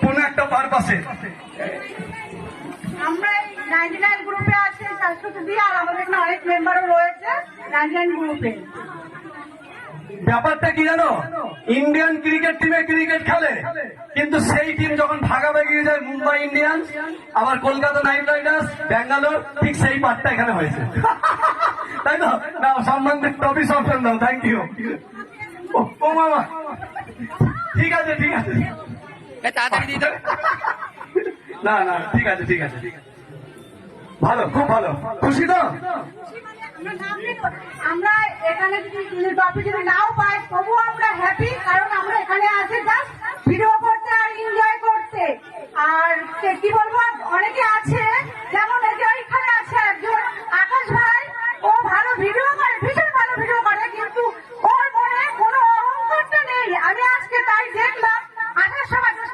কোন একটা পারপাসে আমরা 99 গ্রুপে আছি শাশ্বত দিয়ে, আর আমাদের এখানে অনেক মেম্বারও রয়েছে 99 গ্রুপে। ব্যাপারটা কি জানো, ইন্ডিয়ান ক্রিকেট টিমে ক্রিকেট খেলে, কিন্তু সেই টিম যখন ভাগাভাগি হয়ে যায় মুম্বাই ইন্ডিয়ান্স আবার কলকাতা নাইট রাইডার্স ব্যাঙ্গালোর, ঠিক সেই পার্টটা এখানে হয়েছে। তাই তো না, সম্বন্ধে টপি সফটওয়্যার দাও। Thank you. ও মামা, ঠিক আছে ঠিক আছে, তাড়াতাড়ি দিতে না না ঠিক আছে ঠিক আছে ঠিক আছে, ভালো, খুব ভালো, খুশি তো? আমরা এখানে যদি টপিক যদি নাও পাই তবুও আমরা হ্যাপি, কারণ আমরা এখানে আছি জাস্ট ভিডিও করতে আর